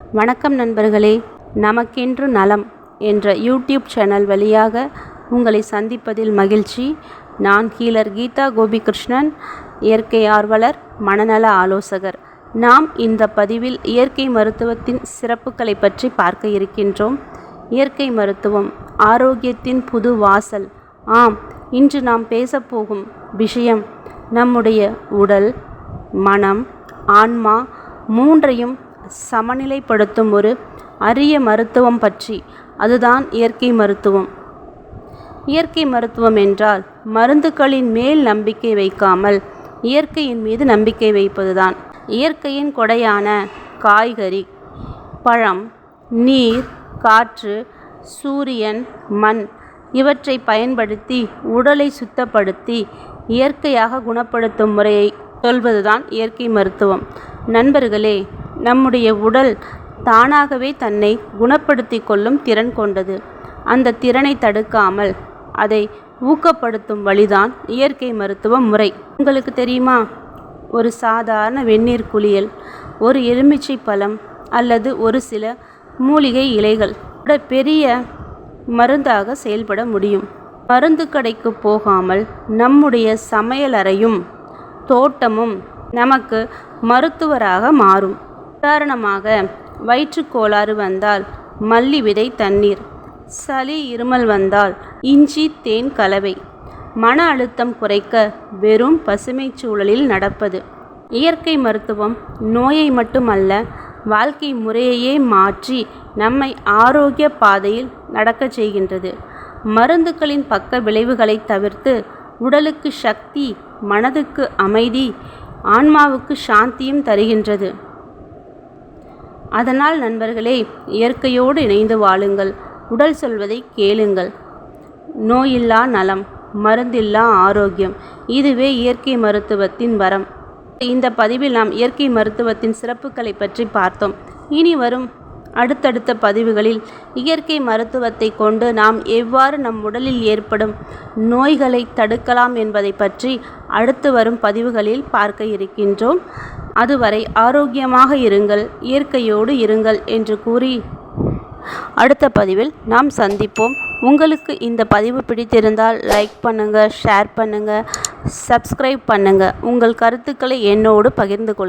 வணக்கம் நண்பர்களே, நமக்கென்று நலம் என்ற யூடியூப் சேனல் வழியாக உங்களை சந்திப்பதில் மகிழ்ச்சி. நான் ஹீலர் கீதா கோபிகிருஷ்ணன், இயற்கை ஆர்வலர், மனநல ஆலோசகர். நாம் இந்த பதிவில் இயற்கை மருத்துவத்தின் சிறப்புகளை பற்றி பார்க்க இருக்கின்றோம். இயற்கை மருத்துவம் ஆரோக்கியத்தின் புது வாசல். ஆம், இன்று நாம் பேசப்போகும் விஷயம் நம்முடைய உடல், மனம், ஆன்மா மூன்றையும் சமநிலைப்படுத்தும் ஒரு அரிய மருத்துவம் பற்றி. அதுதான் இயற்கை மருத்துவம். இயற்கை மருத்துவம் என்றால் மருந்துகளின் மேல் நம்பிக்கை வைக்காமல் இயற்கையின் மீது நம்பிக்கை வைப்பதுதான். இயற்கையின் கொடையான காய்கறி, பழம், நீர், காற்று, சூரியன், மண் இவற்றை பயன்படுத்தி உடலை சுத்தப்படுத்தி இயற்கையாக குணப்படுத்தும் முறையை சொல்வதுதான் இயற்கை மருத்துவம். நண்பர்களே, நம்முடைய உடல் தானாகவே தன்னை குணப்படுத்தி கொள்ளும் திறன் கொண்டது. அந்த திறனை தடுக்காமல் அதை ஊக்கப்படுத்தும் வழிதான் இயற்கை மருத்துவ முறை. உங்களுக்கு தெரியுமா? ஒரு சாதாரண வெந்நீர் குளியல், ஒரு எலுமிச்சை பழம் அல்லது ஒரு சில மூலிகை இலைகள் கூட பெரிய மருந்தாக செயல்பட முடியும். மருந்து கடைக்கு போகாமல் நம்முடைய சமையலறையும் தோட்டமும் நமக்கு மருத்துவராக மாறும். உதாரணமாக, வயிற்றுக்கோளாறு வந்தால் மல்லி விதை தண்ணீர், சளி இருமல் வந்தால் இஞ்சி தேன் கலவை, மன அழுத்தம் குறைக்க வெறும் பசுமை சூழலில் நடப்பது. இயற்கை மருத்துவம் நோயை மட்டுமல்ல, வாழ்க்கை முறையையே மாற்றி நம்மை ஆரோக்கிய பாதையில் நடக்கச் செய்கின்றது. மருந்துகளின் பக்க விளைவுகளை தவிர்த்து உடலுக்கு சக்தி, மனதுக்கு அமைதி, ஆன்மாவுக்கு சாந்தியும் தருகின்றது. அதனால் நண்பர்களே, இயற்கையோடு இணைந்து வாழுங்கள். உடல் சொல்வதை கேளுங்கள். நோயில்லா நலம், மருந்தில்லா ஆரோக்கியம். இதுவே இயற்கை மருத்துவத்தின் வரம். இந்த பதிவில் நாம் இயற்கை மருத்துவத்தின் சிறப்புகளை பற்றி பார்த்தோம். இனி வரும் அடுத்தடுத்த பதிவுகளில் இயற்கை மருத்துவத்தை கொண்டு நாம் எவ்வாறு நம் உடலில் ஏற்படும் நோய்களை தடுக்கலாம் என்பதை பற்றி அடுத்து வரும் பதிவுகளில் பார்க்க இருக்கின்றோம். அதுவரை ஆரோக்கியமாக இருங்கள், இயற்கையோடு இருங்கள் என்று கூறி அடுத்த பதிவில் நாம் சந்திப்போம். உங்களுக்கு இந்த பதிவு பிடித்திருந்தால் லைக் பண்ணுங்கள், ஷேர் பண்ணுங்கள், சப்ஸ்கிரைப் பண்ணுங்கள். உங்கள் கருத்துக்களை என்னோடு பகிர்ந்து கொள்ளுங்கள்.